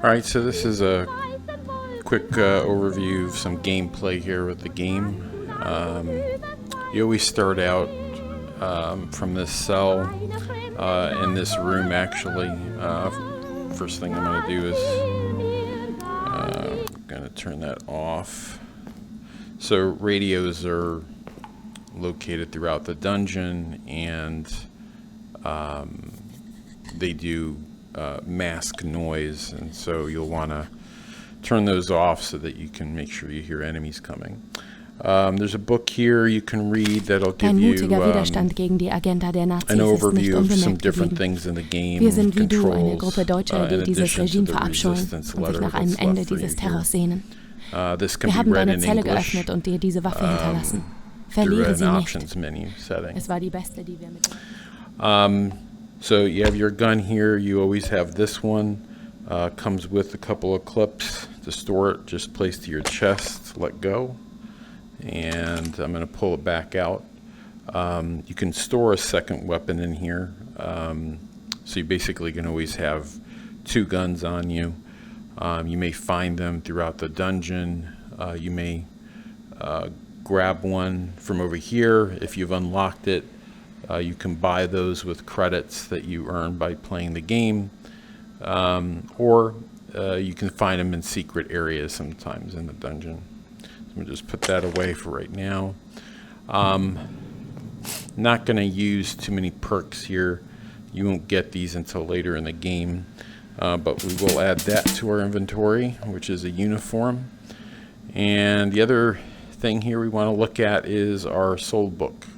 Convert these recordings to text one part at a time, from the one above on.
Alright, so this is a quick overview of some gameplay here with the game. You always start out from this cell in this room actually. First thing I'm going to do is I'm going to turn that off. So radios are located throughout the dungeon, and they do mask noise, and so you'll want to turn those off so that you can make sure you hear enemies coming. There's a book here you can read that'll give you Widerstand gegen die Agenda der Nazis an ist nicht overview of some unbemerkt different geblieben. things in the game. Wir sind wie du eine controls, Gruppe Deutscher, die in dieses addition to Regime the verabscheuen und resistance sich letter nach einem that's Ende left for you dieses here. Terrors sehnen. This can Wir be haben read deine in Zelle English geöffnet und dir diese Waffe hinterlassen. through Verliere an sie nicht. options menu setting. Es war die beste, die wir mit... So you have your gun here. You always have this one. Comes with a couple of clips to store it. Just place to your chest. Let go. And I'm going to pull it back out. You can store a second weapon in here. So you basically can always have two guns on you. You may find them throughout the dungeon. You may grab one from over here. If you've unlocked it, you can buy those with credits that you earn by playing the game. Or you can find them in secret areas sometimes in the dungeon. So I'm going to just put that away for right now. Not going to use too many perks here. You won't get these until later in the game. But we will add that to our inventory, which is a uniform. And the other thing here we want to look at is our soul book.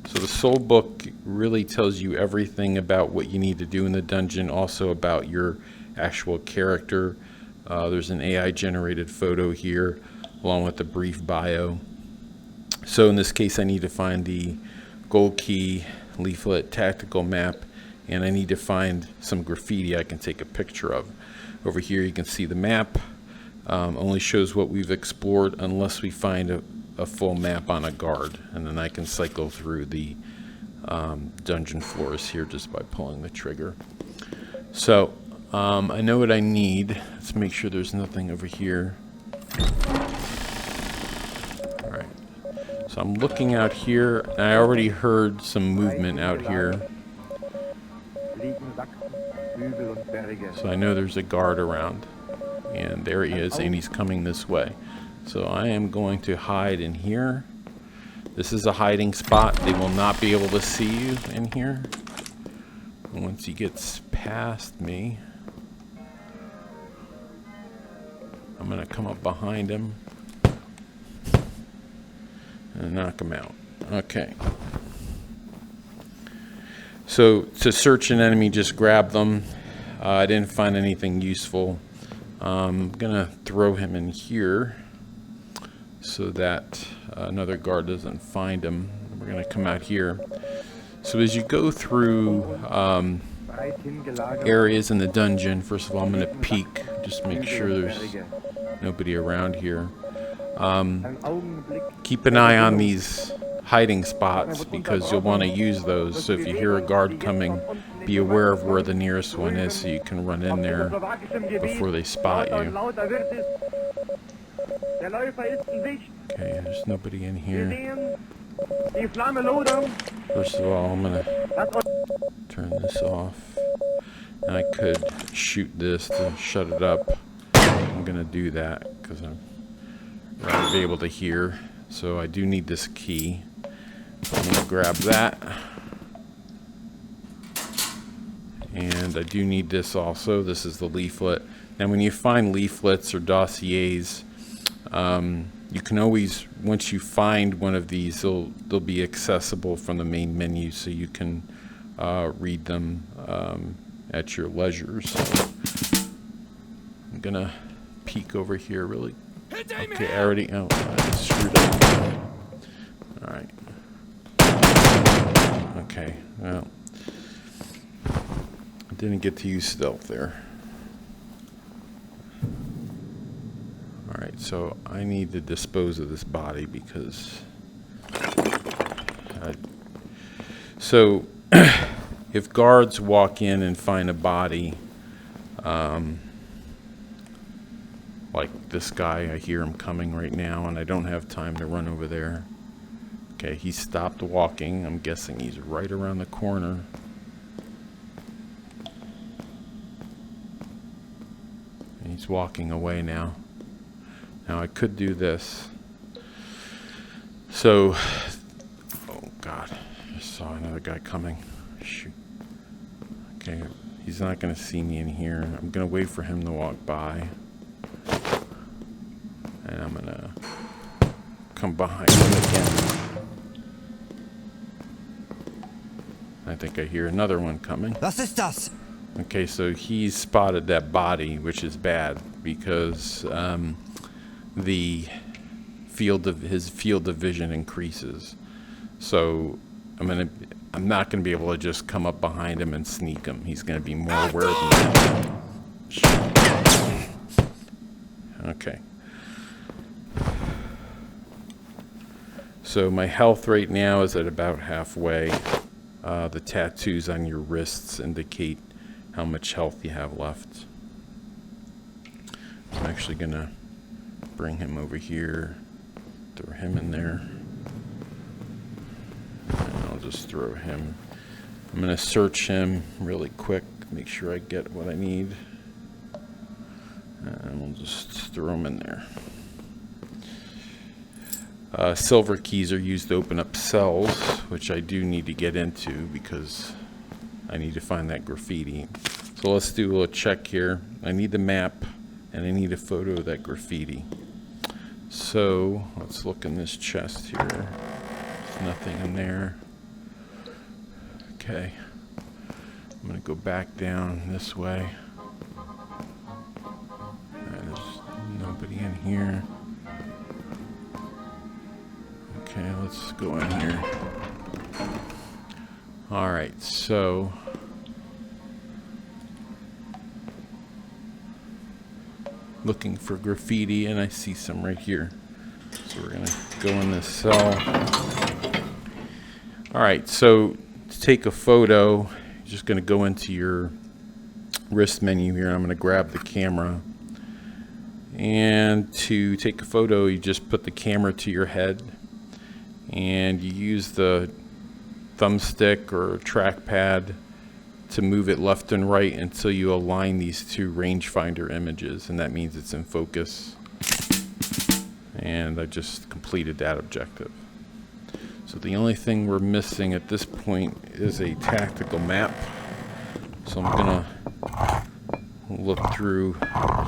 So the soul book really tells you everything about what you need to do in the dungeon, also about your actual character. There's an AI generated photo here along with a brief bio. So in this case I need to find the gold key, leaflet, tactical map, and I need to find some graffiti I can take a picture of. Over here you can see the map. Only shows what we've explored unless we find a full map on a guard, and then I can cycle through the dungeon floors here just by pulling the trigger. So I know what I need. Let's make sure there's nothing over here. Alright, so I'm looking out here, and I already heard some movement out here. So I know there's a guard around, and there he is, and he's coming this way. So I am going to hide in here. This is a hiding spot. They will not be able to see you in here. And once he gets past me, I'm going to come up behind him and knock him out. Okay. So to search an enemy, just grab them. I didn't find anything useful. I'm going to throw him in here so that another guard doesn't find him. We're going to come out here. So as you go through areas in the dungeon, first of all I'm going to peek, just make sure there's nobody around here. Keep an eye on these hiding spots because you'll want to use those. So if you hear a guard coming, be aware of where the nearest one is so you can run in there before they spot you. Okay, there's nobody in here. First of all, I'm going to turn this off. And I could shoot this to shut it up. I'm going to do that because I'm going to be able to hear. So I do need this key. I'm going to grab that. And I do need this also. This is the leaflet. Now when you find leaflets or dossiers, you can always, once you find one of these, they'll be accessible from the main menu, so you can read them at your leisure. So I'm gonna peek over here really. Okay, I already, oh, I screwed up. All right. Okay, well, I didn't get to use stealth there. Alright, so I need to dispose of this body because so if guards walk in and find a body, Like this guy, I hear him coming right now, and I don't have time to run over there. Okay, he stopped walking. I'm guessing he's right around the corner. And he's walking away now. Now I could do this. So, oh God, I saw another guy coming. Shoot. Okay, he's not going to see me in here. I'm going to wait for him to walk by. And I'm going to come behind him again. I think I hear another one coming. Was ist das? Okay, so he's spotted that body, which is bad because his field of vision increases. So I'm not gonna be able to just come up behind him and sneak him. He's gonna be more aware of me. Okay. So my health right now is at about halfway. The tattoos on your wrists indicate how much health you have left. I'm actually gonna bring him over here, throw him in there, and I'll just throw him. I'm gonna search him really quick, make sure I get what I need, and we'll just throw him in there. Silver keys are used to open up cells, which I do need to get into because I need to find that graffiti. So let's do a little check here. I need the map and I need a photo of that graffiti. So let's look in this chest here. There's nothing in there. Okay. I'm gonna go back down this way. There's nobody in here. Okay, let's go in here. Alright, so looking for graffiti, and I see some right here. So we're gonna go in this cell. Alright, so to take a photo, you're just gonna go into your wrist menu here. I'm gonna grab the camera. And to take a photo, you just put the camera to your head. And you use the thumbstick or trackpad to move it left and right until you align these two rangefinder images, and that means it's in focus. And I just completed that objective. So the only thing we're missing at this point is a tactical map. So I'm gonna look through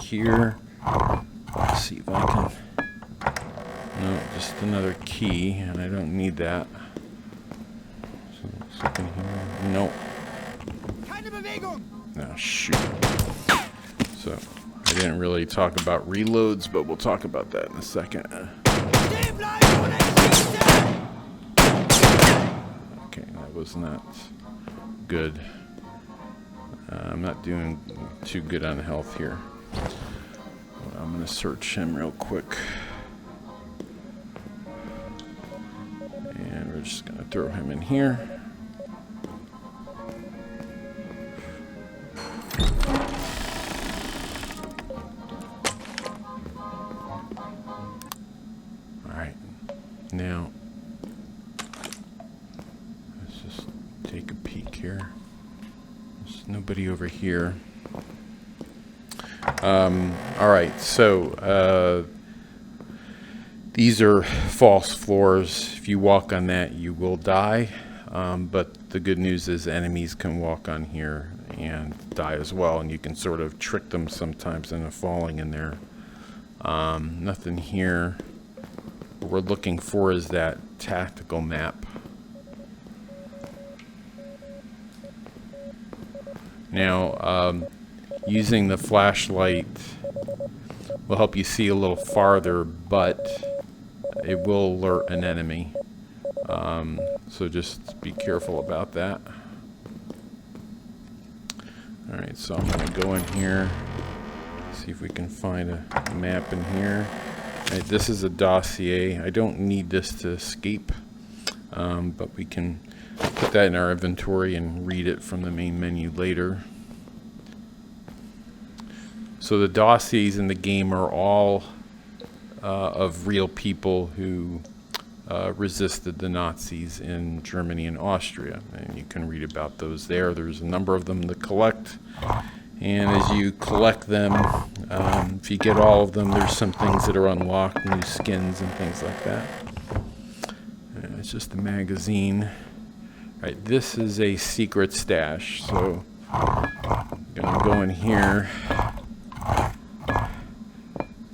here, see if I can. No, just another key, and I don't need that. So let's look in here. Nope. Oh, shoot. So, I didn't really talk about reloads, but we'll talk about that in a second. Okay, that was not good. I'm not doing too good on health here. I'm going to search him real quick. And we're just going to throw him in here. Alright, now let's just take a peek here. There's nobody over here. Alright, so these are false floors. If you walk on that, you will die. But the good news is enemies can walk on here and die as well, and you can sort of trick them sometimes into falling in there. Nothing here. What we're looking for is that tactical map. Now, using the flashlight will help you see a little farther, but it will alert an enemy. So just be careful about that. Alright, so I'm going to go in here, see if we can find a map in here. Right, this is a dossier. I don't need this to escape, but we can put that in our inventory and read it from the main menu later. So the dossiers in the game are all of real people who resisted the Nazis in Germany and Austria, and you can read about those there. There's a number of them to collect, and as you collect them, if you get all of them, there's some things that are unlocked, new skins and things like that. It's just a magazine. All right, this is a secret stash, so I'm gonna go in here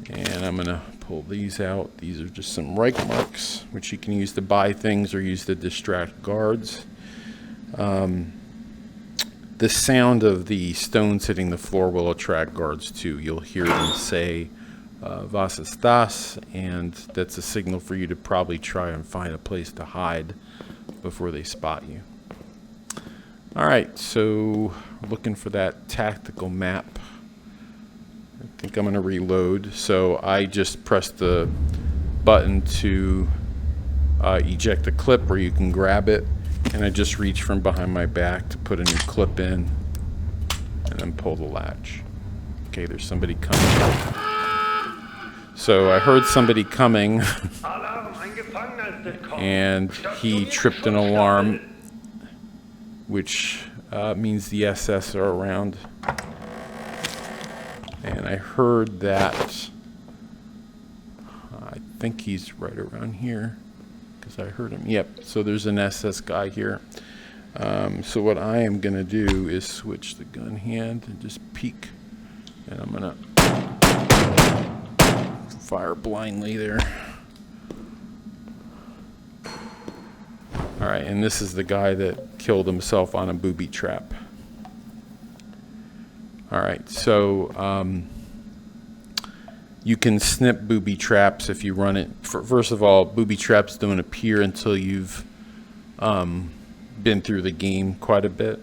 and I'm gonna pull these out. These are just some Reich marks, which you can use to buy things or use to distract guards. The sound of the stones hitting the floor will attract guards too. You'll hear them say, "Was ist das?" and that's a signal for you to probably try and find a place to hide before they spot you. Alright, so looking for that tactical map. I think I'm going to reload. So I just pressed the button to eject the clip where you can grab it, and I just reach from behind my back to put a new clip in and then pull the latch. Okay, there's somebody coming. So I heard somebody coming and he tripped an alarm, which means the SS are around. And I heard that, I think he's right around here, because I heard him. Yep, so there's an SS guy here. So what I am going to do is switch the gun hand and just peek. And I'm going to fire blindly there. Alright, and this is the guy that killed himself on a booby trap. Alright, so you can snip booby traps if you run it. First of all, booby traps don't appear until you've been through the game quite a bit.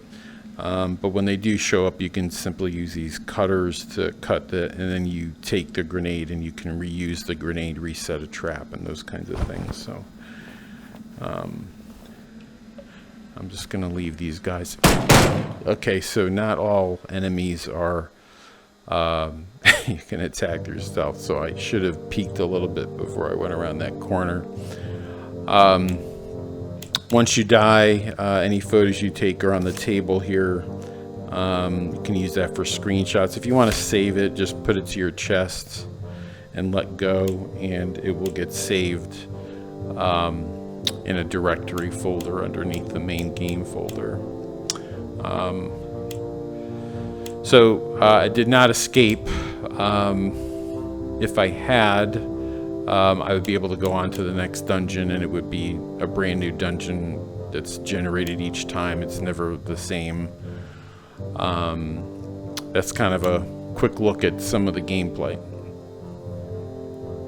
But when they do show up, you can simply use these cutters to cut and then you take the grenade and you can reuse the grenade, reset a trap, and those kinds of things. So I'm just going to leave these guys. Okay, so not all enemies are, you can attack their stealth, so I should have peeked a little bit before I went around that corner. Once you die, any photos you take are on the table here. You can use that for screenshots. If you want to save it, just put it to your chest and let go, and it will get saved in a directory folder underneath the main game folder. So I did not escape. If I had, I would be able to go on to the next dungeon, and it would be a brand new dungeon that's generated each time. It's never the same. That's kind of a quick look at some of the gameplay.